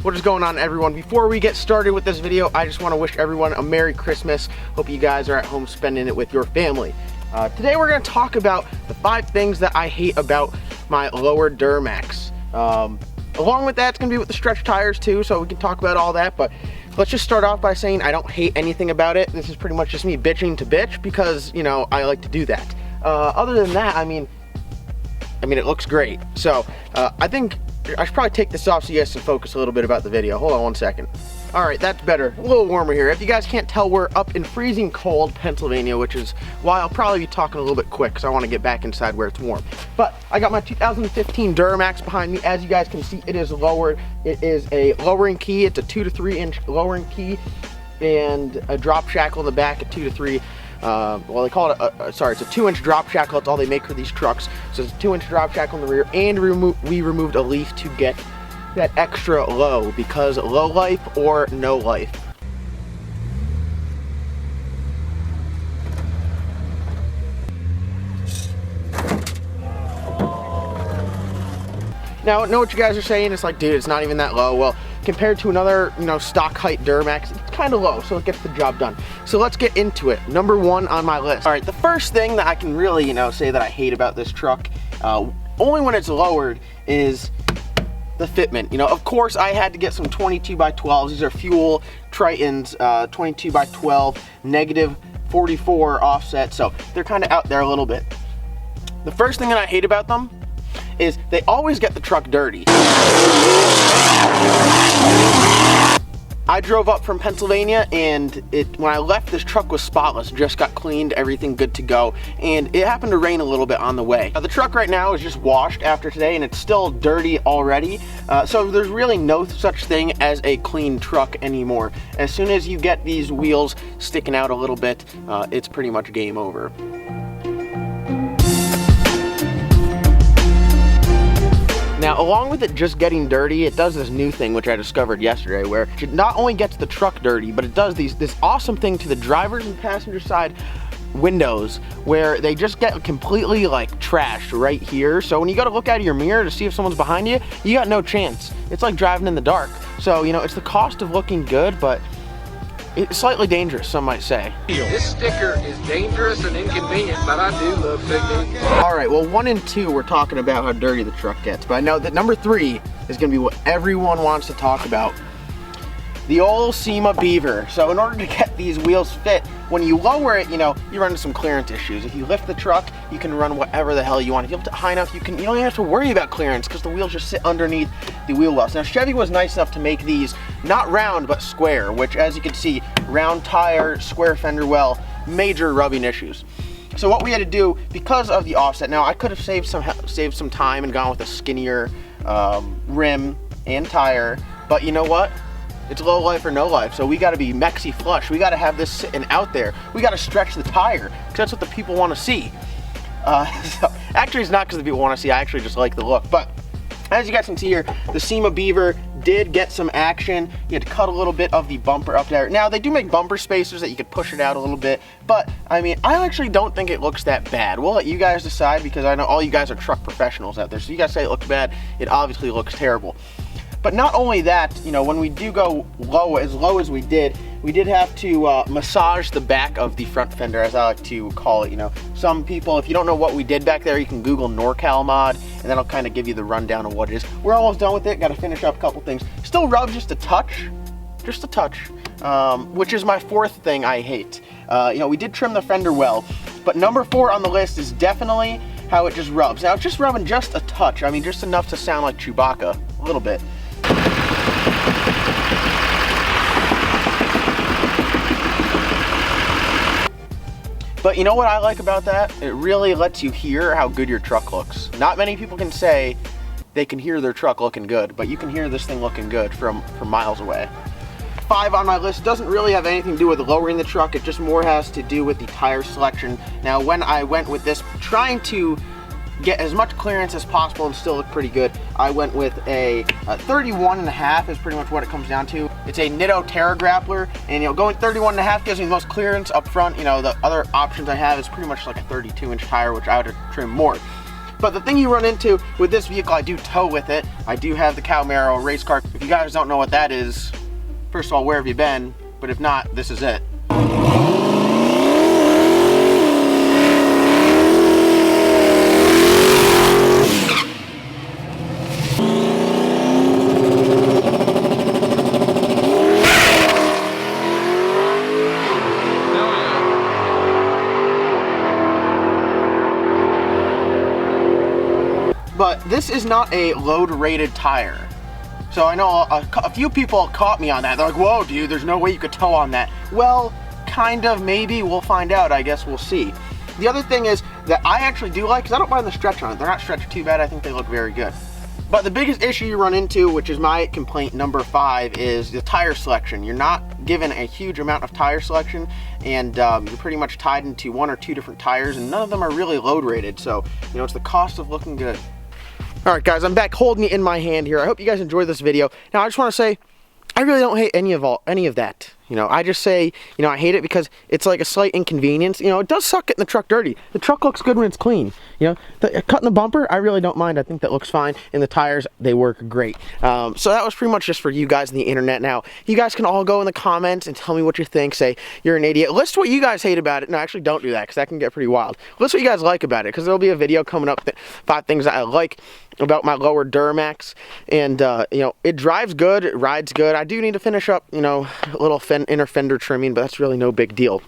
What is going on, everyone? Before we get started with this video, I just want to wish everyone a Merry Christmas. Hope you guys are at home spending it with your family. Today we're going to talk about the 5 things that I hate about my lowered DURAMAX. Along with that, it's going to be with the stretch tires too, so we can talk about all that, but let's just start off by saying I don't hate anything about it. This is pretty much just me bitching to bitch because, you know, I like to do that. Other than that, I mean, it looks great. So, I think I should probably take this off so you guys can focus a little bit about the video. Hold on one second. All right, that's better. A little warmer here. If you guys can't tell, we're up in freezing cold Pennsylvania, which is why I'll probably be talking a little bit quick because I want to get back inside where it's warm. But I got my 2015 DURAMAX behind me. As you guys can see, it is lowered. It is a lowering key. It's a 2 to 3 inch lowering key and a drop shackle in the back at 2 to 3. Well, they call it it's a 2-inch drop shackle. That's all they make for these trucks. So it's a 2-inch drop shackle in the rear, and we removed a leaf to get that extra low, because low life or no life. Now, I know what you guys are saying. It's like, dude, it's not even that low. Well, compared to another, stock height DURAMAX, it's kind of low, so it gets the job done. So let's get into it. Number 1 on my list. All right, the first thing that I can really, say that I hate about this truck, only when it's lowered, is the fitment. Of course, I had to get some 22x12s. These are Fuel Tritons, 22x12, negative 44 offset, so they're kind of out there a little bit. The first thing that I hate about them is they always get the truck dirty. I drove up from Pennsylvania, and when I left, this truck was spotless, just got cleaned, everything good to go, and it happened to rain a little bit on the way. Now, the truck right now is just washed after today, and it's still dirty already, so there's really no such thing as a clean truck anymore. As soon as you get these wheels sticking out a little bit, it's pretty much game over. Now, along with it just getting dirty, it does this new thing which I discovered yesterday, where it not only gets the truck dirty, but it does this awesome thing to the driver's and passenger side windows, where they just get completely trashed right here. So when you go to look out of your mirror to see if someone's behind you, you got no chance. It's like driving in the dark. So, it's the cost of looking good, but it's slightly dangerous, some might say. This sticker is dangerous and inconvenient, but I do love picking. All right, well, 1 and 2, we're talking about how dirty the truck gets, but I know that number 3 is gonna be what everyone wants to talk about. The old SEMA beaver. So in order to get these wheels fit, when you lower it, you run into some clearance issues. If you lift the truck, you can run whatever the hell you want. If you lift it high enough, you don't even have to worry about clearance because the wheels just sit underneath the wheel wells. Now, Chevy was nice enough to make these not round, but square, which, as you can see, round tire, square fender well, major rubbing issues. So what we had to do, because of the offset, now I could have saved some time and gone with a skinnier rim and tire, but you know what? It's low life or no life, so we got to be mexi flush. We got to have this sitting out there. We got to stretch the tire, because that's what the people want to see. So, actually, it's not because the people want to see. I actually just like the look. But as you guys can see here, the SEMA beaver did get some action. You had to cut a little bit of the bumper up there. Now, they do make bumper spacers that you could push it out a little bit, but I actually don't think it looks that bad. We'll let you guys decide, because I know all you guys are truck professionals out there, so you guys say it looks bad. It obviously looks terrible. But not only that, when we do go low as we did have to massage the back of the front fender, as I like to call it. Some people, if you don't know what we did back there, you can Google NorCal mod, and that'll kind of give you the rundown of what it is. We're almost done with it. Got to finish up a couple things. Still rubs just a touch, which is my 4th thing I hate. We did trim the fender well, but number 4 on the list is definitely how it just rubs. Now, it's just rubbing just a touch. Just enough to sound like Chewbacca, a little bit. But you know what I like about that? It really lets you hear how good your truck looks. Not many people can say they can hear their truck looking good, but you can hear this thing looking good from miles away. 5 on my list doesn't really have anything to do with lowering the truck. It just more has to do with the tire selection. Now, when I went with this, trying to get as much clearance as possible and still look pretty good, I went with a 31.5 is pretty much what it comes down to. It's a Nitto Terra Grappler, and going 31.5 gives me the most clearance up front. The other options I have is pretty much like a 32-inch tire, which I would trim more. But the thing you run into with this vehicle, I do tow with it. I do have the Cowmaro race car. If you guys don't know what that is, first of all, where have you been? But if not, this is it. But this is not a load rated tire. So I know a few people caught me on that. They're like, whoa dude, there's no way you could tow on that. Well, kind of, maybe, we'll find out, I guess we'll see. The other thing is that I actually do like, because I don't mind the stretch on it. They're not stretched too bad, I think they look very good. But the biggest issue you run into, which is my complaint number 5, is the tire selection. You're not given a huge amount of tire selection, and you're pretty much tied into 1 or 2 different tires, and none of them are really load rated. So, you know, it's the cost of looking good. All right, guys, I'm back holding it in my hand here. I hope you guys enjoyed this video. Now, I just want to say, I really don't hate any of that. You know, I just say, you know, I hate it because it's like a slight inconvenience. You know, it does suck getting the truck dirty. The truck looks good when it's clean. You know, cutting the bumper, I really don't mind. I think that looks fine. And the tires, they work great. So that was pretty much just for you guys on the internet. Now, you guys can all go in the comments and tell me what you think. Say, you're an idiot. List what you guys hate about it. No, actually, don't do that because that can get pretty wild. List what you guys like about it, because there'll be a video coming up, 5 things that I like about my lower DURAMAX. And, you know, it drives good. It rides good. I do need to finish up, you know, a little inner fender trim, but that's really no big deal.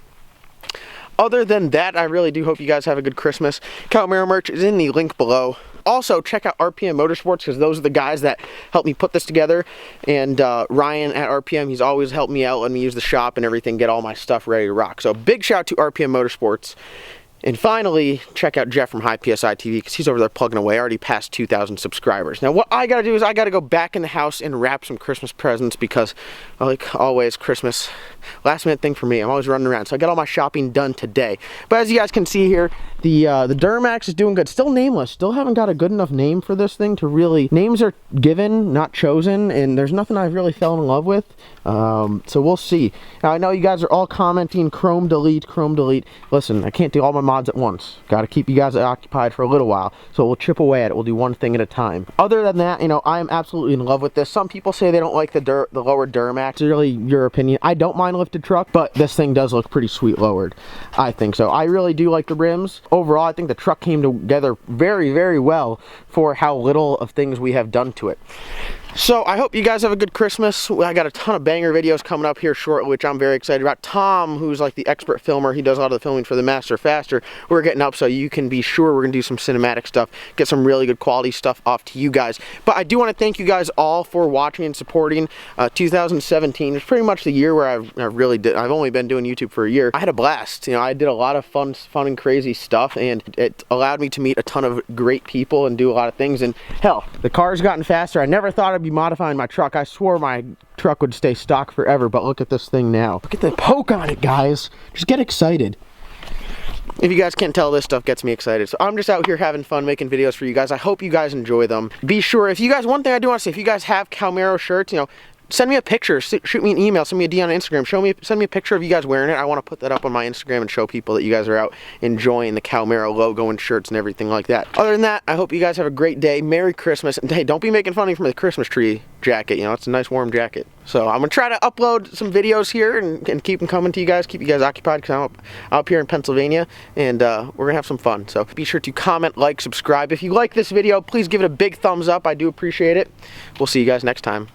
Other than that, I really do hope you guys have a good Christmas. Cowmaro merch is in the link below. Also, check out RPM Motorsports, because those are the guys that helped me put this together. And Ryan at RPM, he's always helped me out, letting me use the shop and everything, get all my stuff ready to rock. So big shout out to RPM Motorsports. And finally, check out Jeff from High PSI TV, because he's over there plugging away, already past 2,000 subscribers. Now, what I gotta do is I gotta go back in the house and wrap some Christmas presents, because, like always, Christmas, last minute thing for me. I'm always running around, so I got all my shopping done today. But as you guys can see here, the DURAMAX is doing good. Still nameless. Still haven't got a good enough name for this thing to really... Names are given, not chosen, and there's nothing I've really fell in love with. So we'll see. Now, I know you guys are all commenting, Chrome delete, Chrome delete. Listen, I can't do all my mods at once. Got to keep you guys occupied for a little while, so we'll chip away at it. We'll do one thing at a time. Other than that, you know, I am absolutely in love with this. Some people say they don't like the lower DURAMAX. It's really your opinion. I don't mind lifted truck, but this thing does look pretty sweet lowered. I think so. I really do like the rims. Overall, I think the truck came together very, very well for how little of things we have done to it. So I hope you guys have a good Christmas. I got a ton of banger videos coming up here shortly, which I'm very excited about. Tom, who's like the expert filmer, he does a lot of the filming for the Master Faster. We're getting up, so you can be sure we're gonna do some cinematic stuff, get some really good quality stuff off to you guys. But I do want to thank you guys all for watching and supporting. 2017 is pretty much the year where I've only been doing YouTube for a year. I had a blast. You know, I did a lot of fun and crazy stuff, and it allowed me to meet a ton of great people and do a lot of things. And hell, the car's gotten faster. I never thought I'd be modifying my truck. I swore my truck would stay stock forever, but look at this thing now. Look at the poke on it, guys. Just get excited. If you guys can't tell, this stuff gets me excited. So I'm just out here having fun making videos for you guys. I hope you guys enjoy them. Be sure, if you guys, one thing I do want to say, if you guys have Cowmaro shirts, you know, send me a picture, shoot me an email, send me a DM on Instagram, send me a picture of you guys wearing it. I want to put that up on my Instagram and show people that you guys are out enjoying the Cowmaro logo and shirts and everything like that. Other than that, I hope you guys have a great day. Merry Christmas. And hey, don't be making fun of me from the Christmas tree jacket. You know, it's a nice warm jacket. So I'm going to try to upload some videos here and keep them coming to you guys, keep you guys occupied, because I'm up here in Pennsylvania, and we're going to have some fun. So be sure to comment, like, subscribe. If you like this video, please give it a big thumbs up. I do appreciate it. We'll see you guys next time.